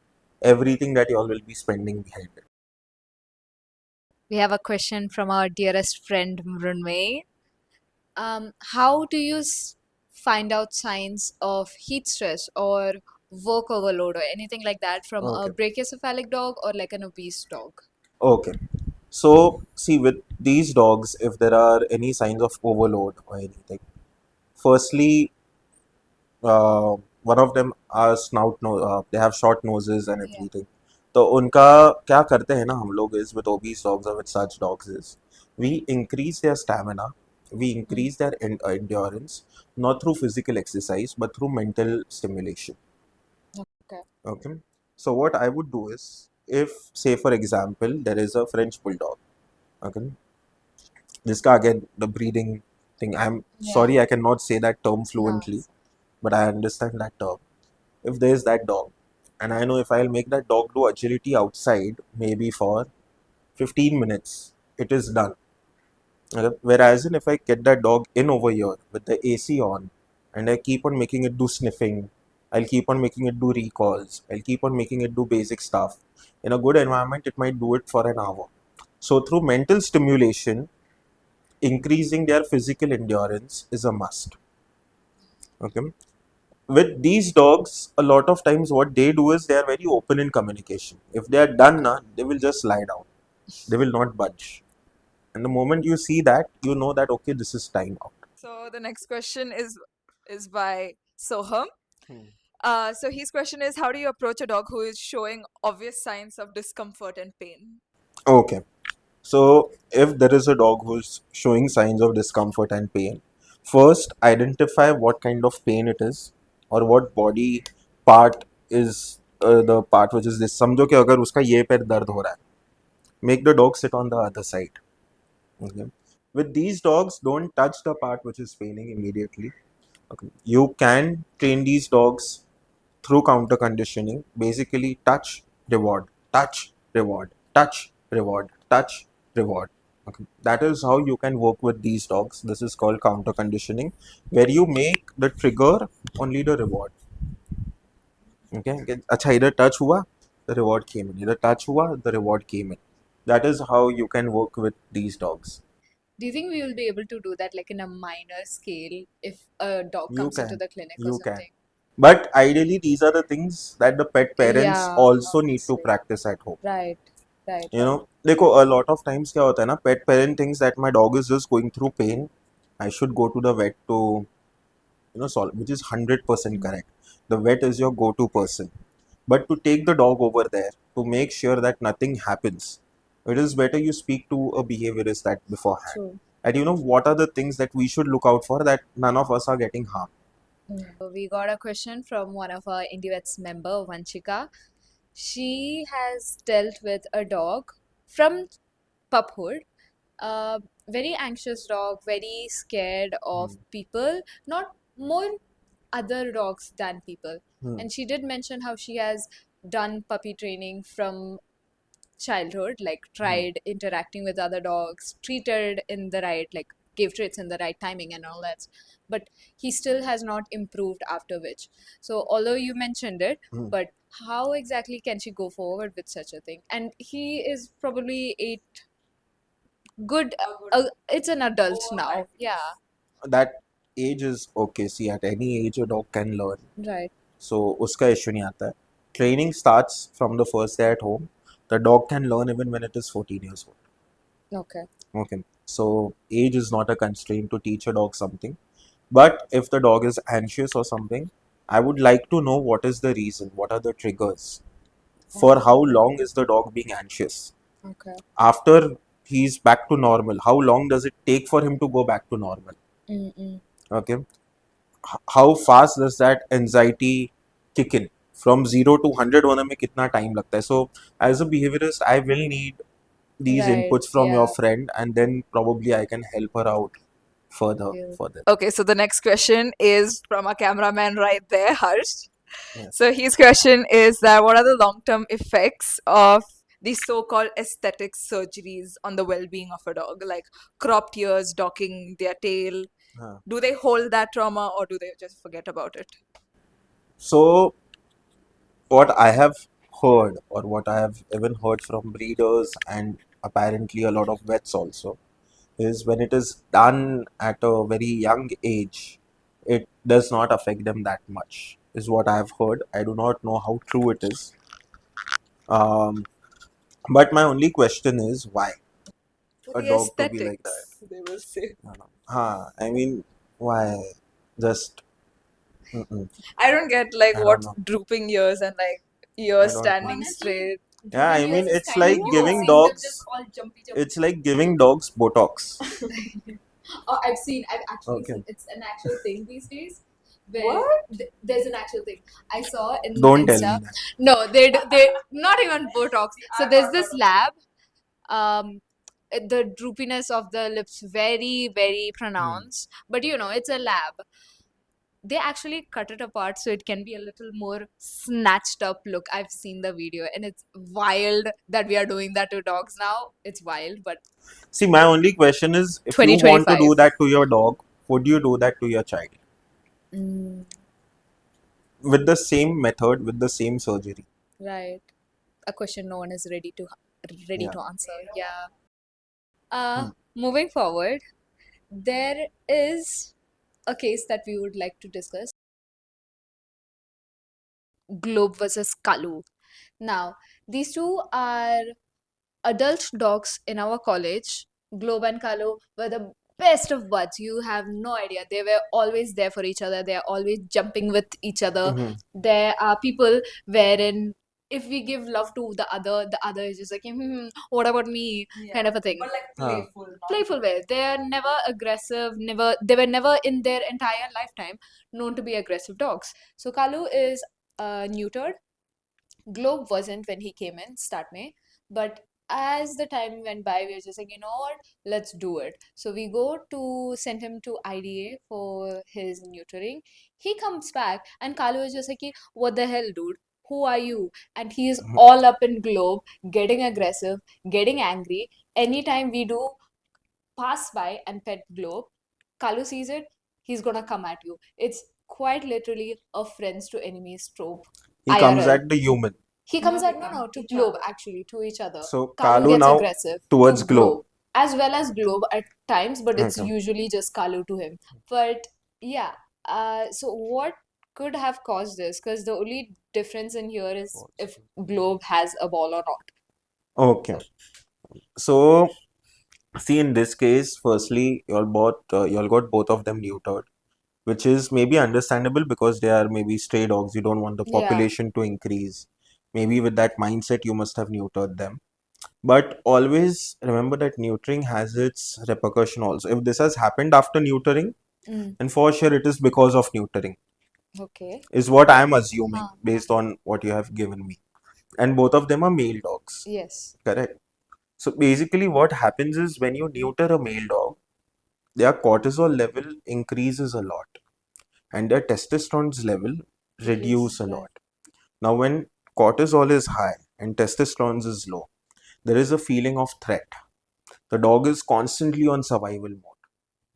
everything that you all will be spending behind it. We have a question from our dearest friend Mrunmay. How do you find out signs of heat stress or work overload or anything like that from a Okay. brachycephalic dog or like an obese dog? Okay. So, see, with these dogs, if there are any signs of overload or anything, firstly, one of them are they have short noses and Yeah. everything. तो उनका क्या करते हैं ना हम लोग is with obese dogs or with such dogs is we increase their stamina, we increase their endurance, not through physical exercise but through mental stimulation. Okay. Okay. So what I would do is, if say for example there is a French bulldog, okay, this guy again the breeding thing. I'm sorry I cannot say that term fluently, but I understand that term. If there is that dog, and I know if I'll make that dog do agility outside, maybe for 15 minutes, it is done. Okay? Whereas if I get that dog in over here with the AC on, and I keep on making it do sniffing, I'll keep on making it do recalls, I'll keep on making it do basic stuff. In a good environment, it might do it for an hour. So through mental stimulation, increasing their physical endurance is a must. Okay. With these dogs, a lot of times what they do is they are very open in communication. If they are done, na, they will just lie down. They will not budge. And the moment you see that, you know that okay, this is time out. So the next question is by Soham. Hmm. So his question is, how do you approach a dog who is showing obvious signs of discomfort and pain? Okay. So if there is a dog who's showing signs of discomfort and pain, first identify what kind of pain it is or what body part is the part which is this. समझो कि अगर उसका ये पैर दर्द हो रहा है, make the dog sit on the other side. Okay. With these dogs, don't touch the part which is paining immediately. Okay. You can train these dogs through counter conditioning. Basically, touch, reward, touch, reward, touch, reward, touch, reward. Okay. That is how you can work with these dogs. This is called counter conditioning, where you make the trigger only the reward. Okay. अच्छा इधर touch हुआ, the reward came in. इधर touch हुआ, the reward came in. That is how you can work with these dogs. Do you think we will be able to do that like in a minor scale if a dog You comes into can, the clinic or you can. something? But ideally, these are the things that the pet parents Yeah, also need to obviously. practice at home. Right, right, You right. know, देखो a lot of times क्या होता है ना, pet parent thinks that my dog is just going through pain. I should go to the vet to solve, which is 100% correct. The vet is your go-to person. But to take the dog over there to make sure that nothing happens, it is better you speak to a behaviorist that beforehand. True. And what are the things that we should look out for that none of us are getting harmed. So we got a question from one of our Indievets member, Vanchika. She has dealt with a dog from puphood. A very anxious dog, very scared of Hmm. people, not more other dogs than people. Hmm. And she did mention how she has done puppy training from childhood, like tried interacting with other dogs, treated in the right, like gave treats in the right timing and all that. But he still has not improved after which. So, although you mentioned it, Hmm. but how exactly can she go forward with such a thing? And he is probably a good, it's an adult now. Yeah, That age is okay. See, at any age, a dog can learn. right. So, उसका issue नहीं आता है. Training starts from the first day at home. The dog can learn even when it is 14 years old. Okay. Okay. So, age is not a constraint to teach a dog something. But if the dog is anxious or something, I would like to know what is the reason, what are the triggers, for how long is the dog being anxious. Okay. After he's back to normal, how long does it take for him to go back to normal? Mm-mm. Okay. How fast does that anxiety kick in? From 0 to 100 होने में कितना time लगता है? So as a behaviorist, I will need these Right. inputs from your Yeah. friend, and then probably I can help her out further Yeah. for this. Okay, so the next question is from our cameraman right there, Harsh. Yes. So his question is that what are the long-term effects of these so-called aesthetic surgeries on the well-being of a dog, like cropped ears, docking their tail? Huh. Do they hold that trauma or do they just forget about it? So what I have heard, or what I have even heard from breeders and apparently a lot of vets also, is when it is done at a very young age, it does not affect them that much, is what I have heard. I do not know how true it is. But my only question is why For a the dog to be like that? aesthetics, they will say. I mean, why? Just, mm-mm, I don't get like I what don't know. drooping ears and like I ears don't know. standing Honestly, straight. Yeah, I drooping mean, ears is it's kind like of giving seeing them dogs, just all jumpy. it's like giving dogs Botox. Oh, I've actually Okay. seen, it's an actual thing these days. Where What? there's an actual thing I saw in Don't tell Insta. me that. No, they not even Botox. So there's this lab. The droopiness of the lips very very pronounced, but it's a lab. They actually cut it apart so it can be a little more snatched up look. I've seen the video and it's wild that we are doing that to dogs now. It's wild, but See, my only question is if you want to 2025. do that to your dog, would you do that to your child? Mm, With the same method, with the same surgery. right. A question no one is ready Yeah. to answer. Yeah. Hmm. Moving forward, there is a case that we would like to discuss. Globe versus Kalu. Now, these two are adult dogs in our college. Globe and Kalu were the best of buds. You have no idea. They were always there for each other. They are always jumping with each other. Mhm. There are people wherein if we give love to the other is just like, what about me? Kind of a thing. But like Ah. playful, not Playful way. They are never aggressive, they were never in their entire lifetime known to be aggressive dogs. So Kalu is neutered. Globe wasn't when he came in, start May, but as the time went by, we were just like, you know what, let's do it. So we go to send him to IDA for his neutering. He comes back, and Kalu is just like, what the hell, dude? Who are you? And he is all up in Globe, getting aggressive, getting angry. Anytime we do pass by and pet Globe, Kalu sees it, he's gonna come at you. It's quite literally a friends to enemies trope. He comes IRL. at the human. He No, comes they at come no to to each Globe other. actually to each other. So Kalu Kalu gets now aggressive towards to Globe. Globe as well as Globe at times, but it's Okay. usually just Kalu to him. But yeah, so what could have caused this? Because the only difference in here is if Globe has a ball or not. Okay. So see, in this case, firstly, y'all got both of them neutered, which is maybe understandable because they are maybe stray dogs. You don't want the Yeah. population to increase. Maybe with that mindset, you must have neutered them. But always remember that neutering has its repercussion also. If this has happened after neutering, Mm, then for sure it is because of neutering, okay. is what I am assuming Huh. based on what you have given me. And both of them are male dogs, Yes. correct? So basically, what happens is when you neuter a male dog, their cortisol level increases a lot and their testosterone level reduce a Right. lot. Now, when cortisol is high and testosterone is low, there is a feeling of threat. The dog is constantly on survival mode.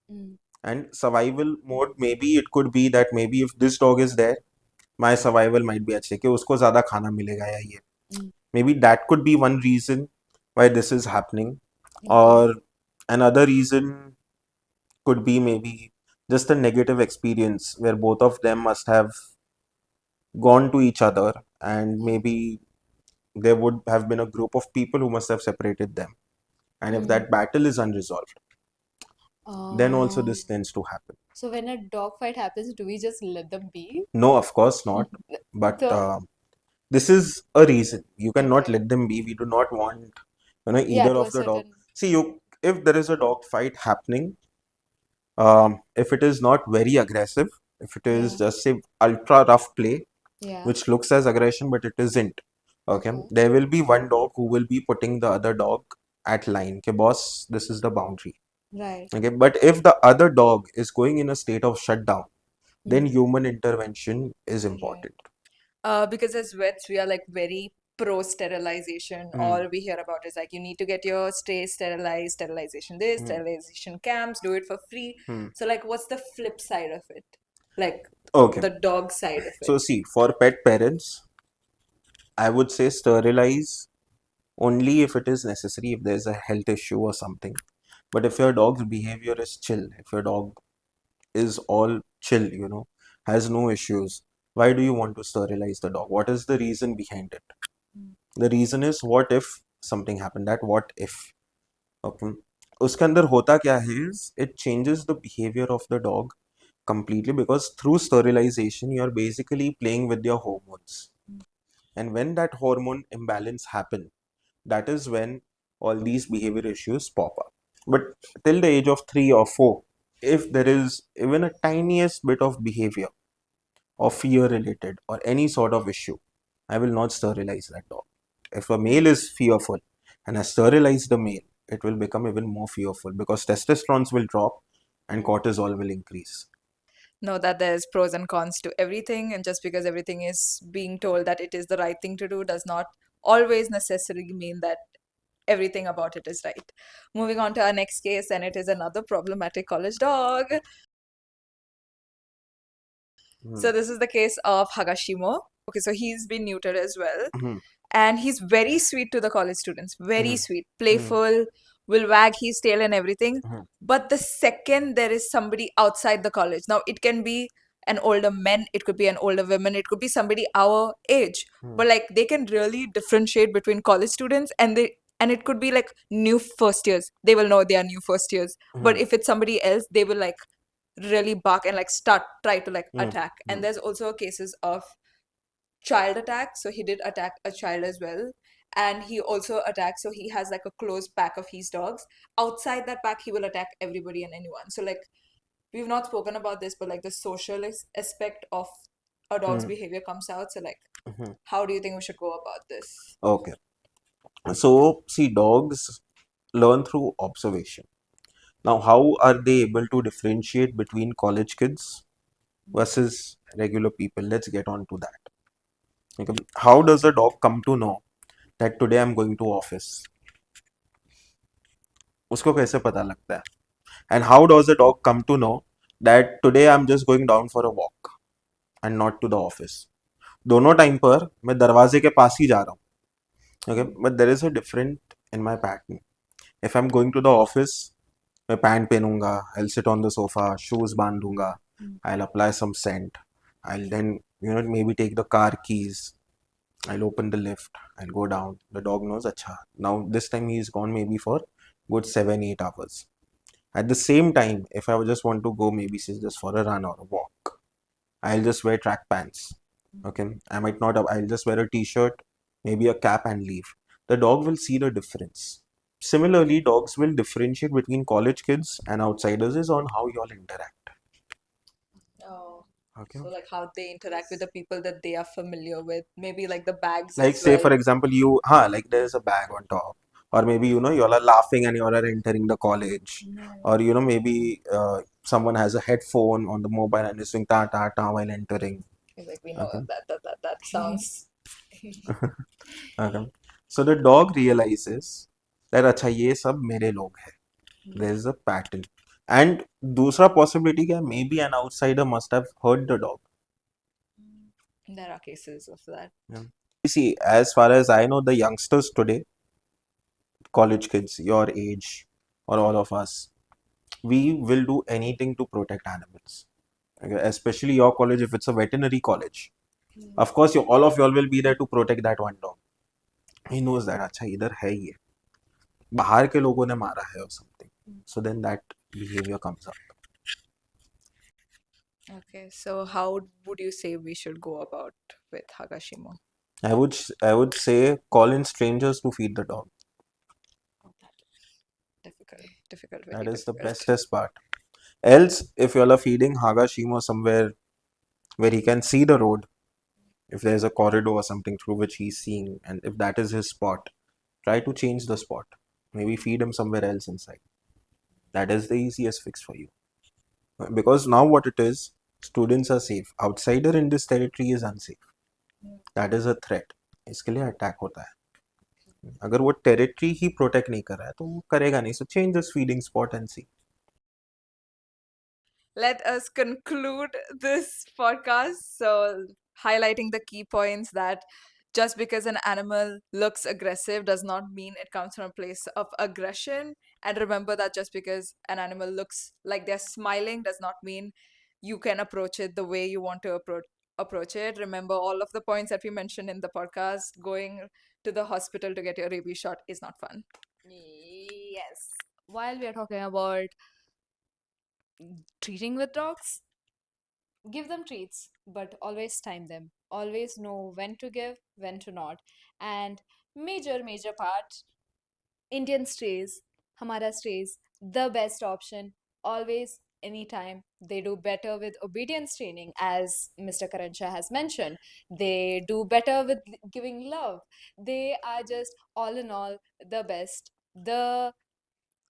Mm, And survival mode, maybe it could be that maybe if this dog is there, my survival might be अच्छे कि उसको ज़्यादा खाना मिलेगा या ये. mm, Maybe that could be one reason why this is happening. okay. Or another reason could be maybe just a negative experience where both of them must have gone to each other and maybe there would have been a group of people who must have separated them. And if Mm. that battle is unresolved, then also Oh. this tends to happen. So when a dog fight happens, do we just let them be? No, of course not. But So this is a reason. You cannot okay. let them be. We do not want, Yeah, either to a of the dog. certain. See, if there is a dog fight happening, if it is not very aggressive, if it is Yeah. just say ultra rough play, Yeah. which looks as aggression but it isn't. Okay, Okay. there will be one dog who will be putting the other dog at line. Okay, boss, this is the boundary. Right. Okay, but if the other dog is going in a state of shutdown, then Mm. human intervention is Right. important. Because as vets, we are like very pro sterilization. All we hear about is like you need to get your strays sterilized, sterilization this, sterilization camps, do it for free. Hmm. So, like, what's the flip side of it? Like, Okay, the dog side of so it. see, for pet parents, I would say sterilize only if it is necessary, if there's a health issue or something. But if your dog's behavior is chill, if your dog is all chill, has no issues, why do you want to sterilize the dog? What is the reason behind it? The reason is what if something happened, that what if. Okay. उसके अंदर होता क्या है is it changes the behavior of the dog completely because through sterilization you're basically playing with your hormones. And when that hormone imbalance happen, that is when all these behavior issues pop up. But till the age of 3 or 4, if there is even a tiniest bit of behavior or fear related or any sort of issue, I will not sterilize that dog. If a male is fearful and I sterilize the male, it will become even more fearful because testosterone will drop and cortisol will increase. Know that there's pros and cons to everything, and just because everything is being told that it is the right thing to do does not always necessarily mean that everything about it is right. Moving on to our next case, and it is another problematic college dog. So this is the case of Hagashimo. Okay, so he's been neutered as well. Mhm. And he's very sweet to the college students. Very Mhm. sweet, playful, will wag his tail and everything. Mhm. But the second there is somebody outside the college, now it can be an older man, it could be an older woman, it could be somebody our age, Hmm. but like they can really differentiate between college students, and it could be like new first years. They will know they are new first years. But Mhm. if it's somebody else, they will like really bark and like start try to like Hmm. attack. Hmm. And there's also cases of child attack. So he did attack a child as well. And he also attacks, so he has like a close pack of his dogs. Outside that pack, he will attack everybody and anyone. So, like, we've not spoken about this, but like the social aspect of a dog's Hmm. behavior comes out. So, like, Mhm. how do you think we should go about this? Okay. So, see, dogs learn through observation. Now, how are they able to differentiate between college kids versus regular people? Let's get on to that. Okay. How does a dog come to know that today I'm going to office? उसको कैसे पता लगता है? And how does a dog come to know that today I'm just going down for a walk and not to the office? दोनों time पर मैं दरवाजे के पास ही जा रहा हूँ. Okay, but there is a different in my pattern. If I'm going to the office, मैं pant पहनूंगा, I'll sit on the sofa, shoes बांधूंगा, I'll apply some scent, I'll then maybe take the car keys, I'll open the lift, I'll go down. The dog knows, अच्छा. Now this time he's gone maybe for good 7-8 hours. At the same time, if I just want to go maybe say just for a run or a walk, I'll just wear track pants. Okay, I might not. I'll just wear a t-shirt, maybe a cap and leave. The dog will see the difference. Similarly, dogs will differentiate between college kids and outsiders is on how you all interact. Oh, Okay. so like how they interact with the people that they are familiar with, maybe like the bags Like as say well. for example, like there's a bag on top, or maybe you all are laughing and you all are entering the college, or maybe someone has a headphone on the mobile and is doing ta ta ta while entering. It's like we know Okay. that sounds. Okay. So the dog realizes that अच्छा ये सब मेरे लोग हैं. There is a pattern. And दूसरा possibility क्या है? Maybe an outsider must have hurt the dog. There are cases of that. Yeah. You see, as far as I know, the youngsters today, college kids, your age, or all of us, we will do anything to protect animals. Okay? Especially your college, if it's a veterinary college. Of course, all of y'all will be there to protect that one dog. He knows that, अच्छा इधर है ये. बाहर के लोगों ने मारा है or something. So then that behavior comes up. Okay, so how would you say we should go about with Hagashimo? I would say call in strangers to feed the dog. Difficult, difficult, very That is the difficult. bestest part. Else, if you all are feeding Hagashimo somewhere where he can see the road, if there's a corridor or something through which he's seeing, and if that is his spot, try to change the spot. Maybe feed him somewhere else inside. That is the easiest fix for you. Because now what it is, students are safe. Outsider in this territory is unsafe. That is a threat. इसके लिए attack होता है. अगर वो territory ही protect नहीं कर रहा है तो वो करेगा नहीं. So change this feeding spot and see. Let us conclude this podcast. So, highlighting the key points that just because an animal looks aggressive does not mean it comes from a place of aggression. And remember that just because an animal looks like they're smiling does not mean you can approach it the way you want to approach it. Remember all of the points that we mentioned in the podcast. Going to the hospital to get your rabies shot is not fun. Yes. While we are talking about treating with dogs, give them treats, but always time them. Always know when to give, when to not. And major part, Indian strays, Hamara strays, the best option. Always, anytime. They do better with obedience training, as Mr. Karan Shah has mentioned. They do better with giving love. They are just, all in all, the best. The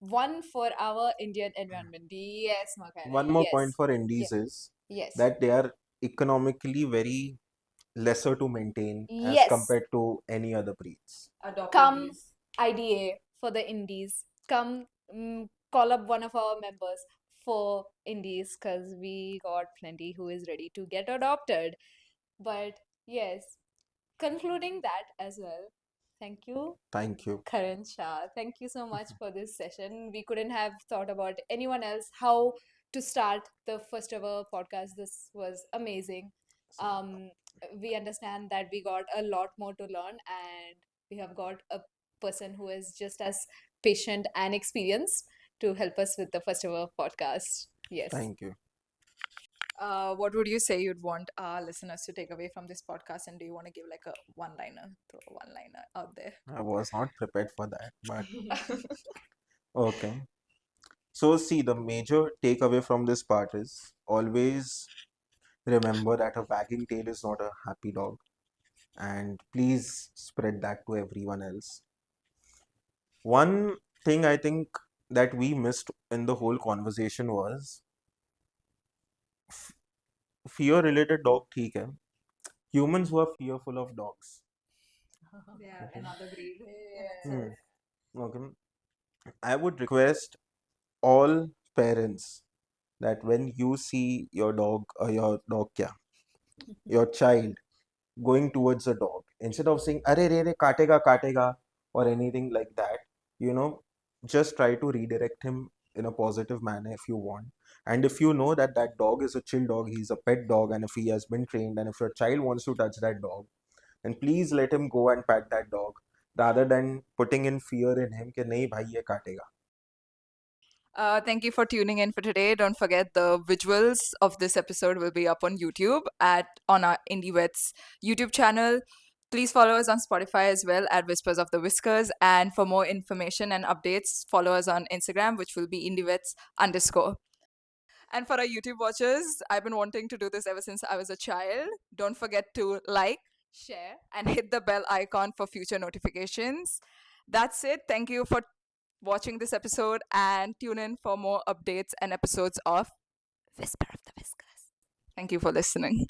one for our Indian environment. Yes, Makara. One more point Yes. for Yeah. Indies is Yes. that they are economically very lesser to maintain as Yes. compared to any other breeds. Come IDA for the Indies. Come call up one of our members for Indies because we got plenty who is ready to get adopted. But yes, concluding that as well. Thank you, Thank you. Karan Shah. Thank you so much for this session. We couldn't have thought about anyone else how to start the first ever podcast. This was amazing. Um, we understand that we got a lot more to learn, and we have got a person who is just as patient and experienced to help us with the first ever podcast. Yes. Thank you. What would you say you'd want our listeners to take away from this podcast? And do you want to give like a one-liner, throw a one-liner out there? I was not prepared for that, but okay. So, see, the major takeaway from this part is always remember that a wagging tail is not a happy dog, and please spread that to everyone else. One thing I think that we missed in the whole conversation was fear related dog, ठीक है. Humans who are fearful of dogs. Yeah, Okay. another breed. Hmm. Okay. I would request all parents that when you see your dog kya, your child going towards a dog, instead of saying "Arey re re katega" or anything like that, you know, just try to redirect him in a positive manner if you want. And if you know that that dog is a chill dog, he's a pet dog, and if he has been trained, and if your child wants to touch that dog, then please let him go and pat that dog rather than putting in fear in him कि नहीं भाई ये काटेगा. Thank you for tuning in for today. Don't forget the visuals of this episode will be up on YouTube on our Indievets YouTube channel. Please follow us on Spotify as well at Whispers of the Whiskers. And for more information and updates, follow us on Instagram, which will be Indievets_. And for our YouTube watchers, I've been wanting to do this ever since I was a child. Don't forget to like, share, and hit the bell icon for future notifications. That's it. Thank you for watching this episode and tune in for more updates and episodes of Whisper of the Whiskers. Thank you for listening.